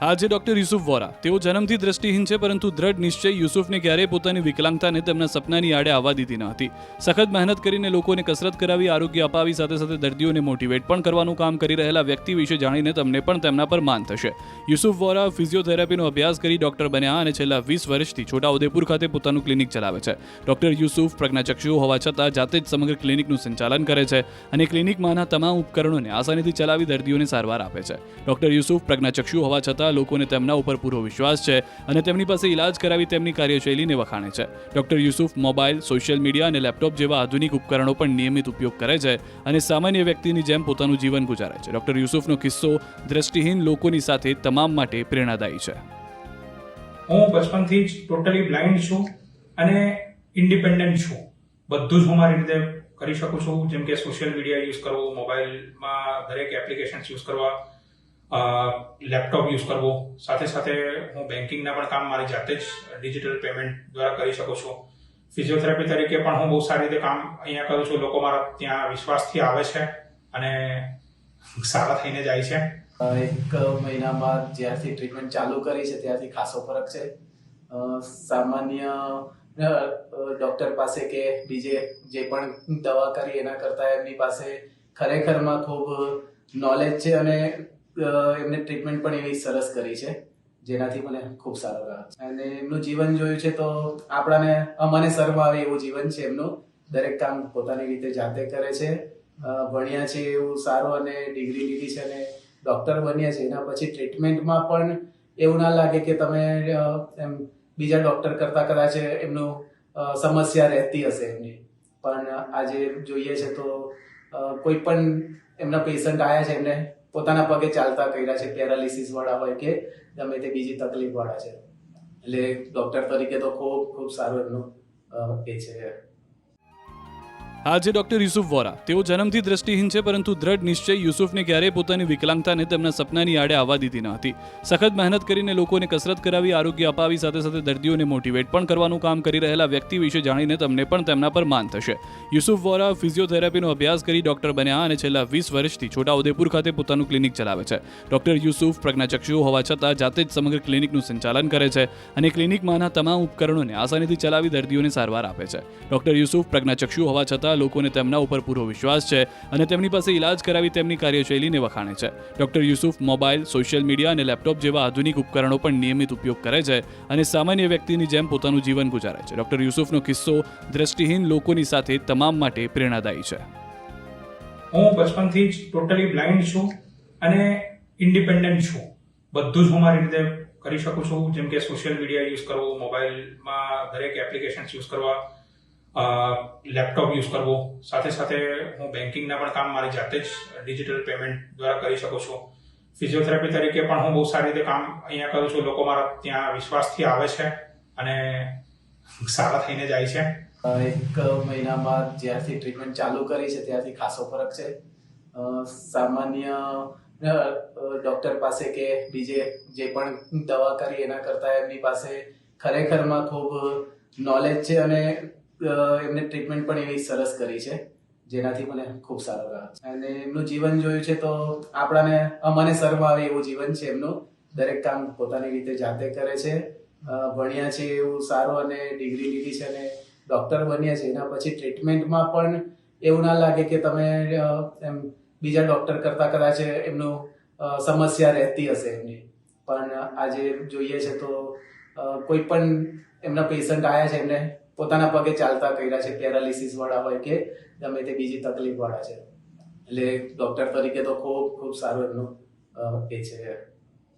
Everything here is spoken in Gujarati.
આજે ડોક્ટર યુસુફ વોરા તેઓ જન્મથી દ્રષ્ટિહીન છે, પરંતુ દ્રઢ નિશ્ચય યુસુફને ક્યારેય પોતાની વિકલાંગતાને તેમના સપનાની આડે આવવા દીધી ન હતી. સખત મહેનત કરીને લોકોને કસરત કરાવી, આરોગ્ય અપાવી, સાથે સાથે દર્દીઓને મોટિવેટ પણ કરવાનું કામ કરી રહેલા વ્યક્તિ વિશે જાણીને તમને પણ તેમના પર માન થશે. યુસુફ વોરા ફિઝિયોથેરાપીનો અભ્યાસ કરી ડોક્ટર બન્યા અને છેલ્લા 20 વર્ષથી છોટાઉદેપુર ખાતે પોતાનું ક્લિનિક ચલાવે છે. ડોક્ટર યુસુફ પ્રજ્ઞાચક્ષુ હોવા છતાં જાતે જ સમગ્ર ક્લિનિકનું સંચાલન કરે છે અને ક્લિનિકમાંના તમામ ઉપકરણોને આસાનીથી ચલાવી દર્દીઓને સારવાર આપે છે. ડોક્ટર યુસુફ પ્રજ્ઞાચક્ષુ હોવા છતાં લોકોને તેમના ઉપર પૂરો વિશ્વાસ છે અને તેમની પાસે ઇલાજ કરાવી તેમની કાર્યશૈલીને વખાણે છે. Doctor Yusuf mobile, social media અને લેપટોપ જેવા આધુનિક ઉપકરણો પણ નિયમિત ઉપયોગ કરે છે અને સામાન્ય વ્યક્તિની જેમ પોતાનું જીવન ગુજારે છે. ડોક્ટર યુસુફનો કિસ્સો દ્રષ્ટિહીન લોકોની સાથે તમામ માટે પ્રેરણાદાયી છે. હું બચપનથી જ ટોટલી બ્લાઇન્ડ છું અને ઇન્ડિપેન્ડન્ટ છું. બધું જ હું મારી રીતે કરી શકું છું, જેમ કે સોશિયલ મીડિયા યુઝ કરવું, મોબાઈલમાં દરેક એપ્લિકેશન્સ યુઝ કરવા, લેપટોપ યુઝ કરવું, સાથે સાથે હું બેન્કિંગના પણ કામ મારી જાતે જ ડિજિટલ પેમેન્ટ દ્વારા કરી શકું છું. ફિઝિયોથેરાપી તરીકે પણ હું બહુ સારી રીતે કામ અહીંયા કરું છું. લોકો મારા ત્યાં વિશ્વાસથી આવે છે અને સારા થઈને જાય છે. 1 મહિનામાં જ્યારથી ટ્રીટમેન્ટ ચાલુ કરી છે ત્યારથી ખાસો ફરક છે. સામાન્ય ડૉક્ટર પાસે કે બીજે જે પણ દવા કરી એના કરતાં એમની પાસે ખરેખરમાં ખૂબ નોલેજ છે અને એમને ટ્રીટમેન્ટ પણ એવી સરસ કરી છે, જેનાથી મને ખૂબ સારો રહ્યો છે. અને એમનું જીવન જોયું છે તો અમને શરમ આવે એવું જીવન છે એમનું. દરેક કામ પોતાની રીતે જાતે કરે છે. ભણ્યા છે એવું સારું અને ડિગ્રી લીધી છે અને ડૉક્ટર બન્યા છે. એના પછી ટ્રીટમેન્ટમાં પણ એવું ના લાગે કે તમે એમ બીજા ડૉક્ટર કરતાં કદાચ એમનું સમસ્યા રહેતી હશે એમની. પણ આજે જોઈએ છે તો કોઈ પણ એમના પેશન્ટ આવ્યા છે, એમને પોતાના પગે ચાલતા કર્યા છે, પેરાલિસિસ વાળા હોય કે ગમે તે બીજી તકલીફ વાળા છે. એટલે ડૉક્ટર તરીકે તો ખૂબ ખૂબ સારું એમનું એ છે. આજે ડોક્ટર યુસુફ વોરા તેઓ જન્મથી દ્રષ્ટિહીન છે, પરંતુ દ્રઢ નિશ્ચય યુસુફને ક્યારેય પોતાની વિકલાંગતાને તેમના સપનાની આડે આવવા દીધી ન હતી. સખત મહેનત કરીને લોકોને કસરત કરાવી, આરોગ્ય અપાવી, સાથે સાથે દર્દીઓને મોટિવેટ પણ કરવાનું કામ કરી રહેલા વ્યક્તિ વિશે જાણીને તમને પણ તેમના પર માન થશે. યુસુફ વોરા ફિઝિયોથેરાપીનો અભ્યાસ કરી ડોક્ટર બન્યા અને છેલ્લા 20 વર્ષથી છોટાઉદેપુર ખાતે પોતાનું ક્લિનિક ચલાવે છે. ડોક્ટર યુસુફ પ્રજ્ઞાચક્ષુ હોવા છતાં જાતે જ સમગ્ર ક્લિનિકનું સંચાલન કરે છે અને ક્લિનિકમાંના તમામ ઉપકરણોને આસાનીથી ચલાવી દર્દીઓને સારવાર આપે છે. ડોક્ટર યુસુફ પ્રજ્ઞાચક્ષુ હોવા છતાં લોકોને તેમના ઉપર પૂરો વિશ્વાસ છે અને તેમની પાસે ઇલાજ કરાવી તેમની કાર્યશૈલીને વખાણે છે. Doctor Yusuf mobile, social media અને લેપટોપ જેવા આધુનિક ઉપકરણો પણ નિયમિત ઉપયોગ કરે છે અને સામાન્ય વ્યક્તિની જેમ પોતાનું જીવન ગુજારે છે. ડોક્ટર યુસુફનો કિસ્સો દ્રષ્ટિહીન લોકોની સાથે તમામ માટે પ્રેરણાદાયી છે. હું બચપનથી જ ટોટલી બ્લાઇન્ડ છું અને ઇન્ડિપેન્ડન્ટ છું. બધું જ હું મારી રીતે કરી શકું છું, જેમ કે સોશિયલ મીડિયા યુઝ કરવું, મોબાઈલમાં દરેક એપ્લિકેશન્સ યુઝ કરવા, લેપટોપ યુઝ કરવું, સાથે સાથે હું બેન્કિંગના પણ કામ મારી જાતે જ ડિજિટલ પેમેન્ટ દ્વારા કરી શકું છું. ફિઝિયોથેરાપી તરીકે પણ હું બહુ સારી રીતે કામ અહીંયા કરું છું. લોકો મારા ત્યાં વિશ્વાસથી આવે છે અને સારા થઈને જાય છે. 1 મહિનામાં જ્યારથી ટ્રીટમેન્ટ ચાલુ કરી છે ત્યારથી ખાસો ફરક છે. સામાન્ય ડૉક્ટર પાસે કે બીજે જે પણ દવા કરી એના કરતાં એમની પાસે ખરેખરમાં ખૂબ નોલેજ છે અને એમને ટ્રીટમેન્ટ પણ એવી સરસ કરી છે, જેનાથી મને ખૂબ સારો રહ્યો છે. અને એમનું જીવન જોયું છે તો અમને શરમ આવે એવું જીવન છે એમનું. દરેક કામ પોતાની રીતે જાતે કરે છે. ભણ્યા છે એવું સારું અને ડિગ્રી લીધી છે અને ડૉક્ટર બન્યા છે. એના પછી ટ્રીટમેન્ટમાં પણ એવું ના લાગે કે તમે એમ બીજા ડૉક્ટર કરતાં કદાચ એમનું સમસ્યા રહેતી હશે એમની. પણ આજે જોઈએ છે તો કોઈ પણ એમના પેશન્ટ આવ્યા છે, એમને પોતાના પગે ચાલતા કર્યા છે, પેરાલિસિસ વાળા હોય કે ગમે તે બીજી તકલીફ વાળા છે. એટલે ડૉક્ટર તરીકે તો ખૂબ ખૂબ સારું એમનું એ છે.